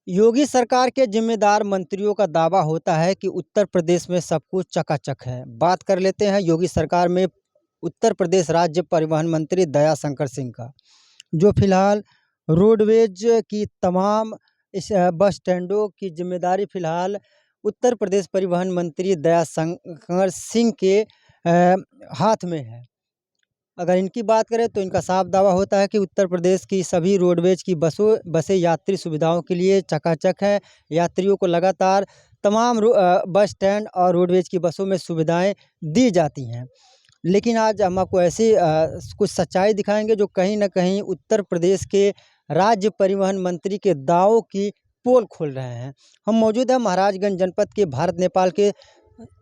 योगी सरकार के जिम्मेदार मंत्रियों का दावा होता है कि उत्तर प्रदेश में सब कुछ चकाचक है। बात कर लेते हैं योगी सरकार में उत्तर प्रदेश राज्य परिवहन मंत्री दया शंकर सिंह का, जो फिलहाल रोडवेज की तमाम बस स्टैंडों की जिम्मेदारी फिलहाल उत्तर प्रदेश परिवहन मंत्री दया शंकर सिंह के हाथ में है। अगर इनकी बात करें तो इनका साफ दावा होता है कि उत्तर प्रदेश की सभी रोडवेज की बसें यात्री सुविधाओं के लिए चकाचक है। यात्रियों को लगातार तमाम बस स्टैंड और रोडवेज की बसों में सुविधाएं दी जाती हैं। लेकिन आज हम आपको ऐसी कुछ सच्चाई दिखाएंगे जो कहीं ना कहीं उत्तर प्रदेश के राज्य परिवहन मंत्री के दावों की पोल खोल रहे हैं। हम मौजूद हैं महाराजगंज जनपद के भारत नेपाल के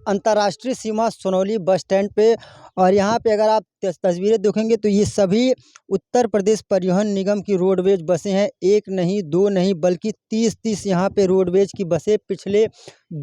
अंतर्राष्ट्रीय सीमा सोनौली बस स्टैंड पे, और यहाँ पे अगर आप तस्वीरें देखेंगे तो ये सभी उत्तर प्रदेश परिवहन निगम की रोडवेज बसें हैं। एक नहीं, दो नहीं, बल्कि 30 यहाँ पे रोडवेज की बसें पिछले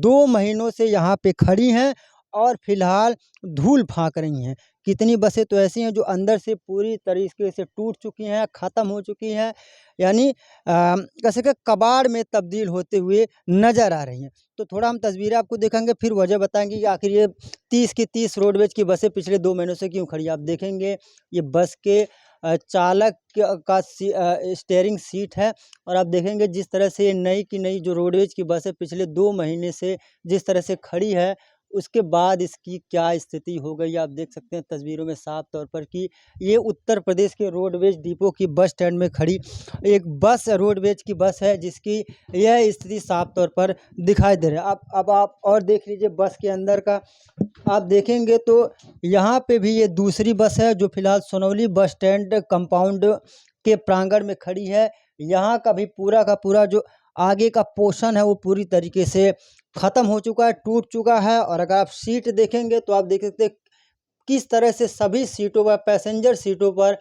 2 महीनों से यहाँ पे खड़ी हैं और फिलहाल धूल फाँक रही हैं। कितनी बसें तो ऐसी हैं जो अंदर से पूरी तरीके से टूट चुकी हैं, ख़त्म हो चुकी हैं, यानी कैसे कि कबाड़ में तब्दील होते हुए नज़र आ रही हैं। तो थोड़ा हम तस्वीरें आपको दिखाएंगे, फिर वजह बताएंगे कि आखिर ये 30 की 30 रोडवेज की बसें पिछले 2 महीनों से क्यों खड़ी। आप देखेंगे ये बस के चालक का स्टीयरिंग सीट है, और आप देखेंगे जिस तरह से ये नई की नई जो रोडवेज की बसें पिछले 2 महीने से जिस तरह से खड़ी है, उसके बाद इसकी क्या स्थिति हो गई। आप देख सकते हैं तस्वीरों में साफ तौर पर कि ये उत्तर प्रदेश के रोडवेज डिपो की बस स्टैंड में खड़ी एक बस रोडवेज की बस है, जिसकी यह स्थिति साफ तौर पर दिखाई दे रहा है। अब आप और देख लीजिए बस के अंदर का, आप देखेंगे तो यहाँ पे भी ये दूसरी बस है जो फिलहाल सोनौली बस स्टैंड कंपाउंड के प्रांगण में खड़ी है। यहाँ का भी पूरा का पूरा जो आगे का पोर्शन है वो पूरी तरीके से ख़त्म हो चुका है, टूट चुका है। और अगर आप सीट देखेंगे तो आप देख सकते हैं किस तरह से सभी सीटों पर, पैसेंजर सीटों पर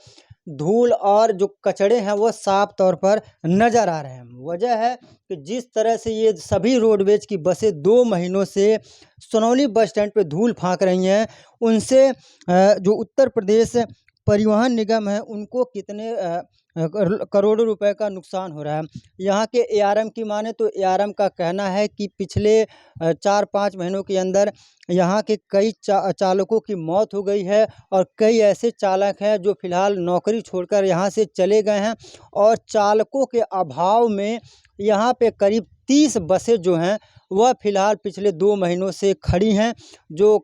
धूल और जो कचड़े हैं वो साफ तौर पर नज़र आ रहे हैं। वजह है कि जिस तरह से ये सभी रोडवेज की बसें 2 महीनों से सोनौली बस स्टैंड पे धूल फाँक रही हैं, उनसे जो उत्तर प्रदेश परिवहन निगम है उनको कितने करोड़ों रुपए का नुकसान हो रहा है। यहाँ के एआरएम की माने तो एआरएम का कहना है कि पिछले 4-5 महीनों के अंदर यहाँ के कई चालकों की मौत हो गई है, और कई ऐसे चालक हैं जो फिलहाल नौकरी छोड़कर यहाँ से चले गए हैं। और चालकों के अभाव में यहाँ पे करीब 30 बसें जो हैं वह फिलहाल पिछले 2 महीनों से खड़ी हैं, जो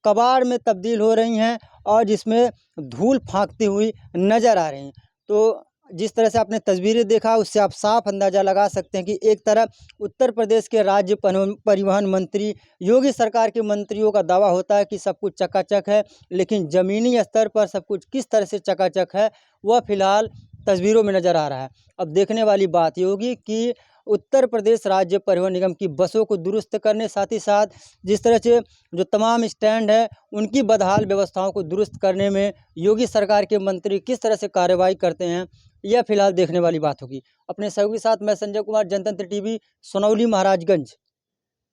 कबाड़ में तब्दील हो रही हैं और जिसमें धूल फाँकती हुई नज़र आ रही हैं। तो जिस तरह से आपने तस्वीरें देखा उससे आप साफ अंदाज़ा लगा सकते हैं कि एक तरफ उत्तर प्रदेश के राज्य परिवहन मंत्री योगी सरकार के मंत्रियों का दावा होता है कि सब कुछ चकाचक है, लेकिन ज़मीनी स्तर पर सब कुछ किस तरह से चकाचक है वह फिलहाल तस्वीरों में नज़र आ रहा है। अब देखने वाली बात ये होगी कि उत्तर प्रदेश राज्य परिवहन निगम की बसों को दुरुस्त करने, साथ ही साथ जिस तरह से जो तमाम स्टैंड है उनकी बदहाल व्यवस्थाओं को दुरुस्त करने में योगी सरकार के मंत्री किस तरह से कार्रवाई करते हैं, यह फिलहाल देखने वाली बात होगी। अपने सहयोगी के साथ मैं संजय कुमार, जनतंत्र टीवी, सोनौली, महाराजगंज।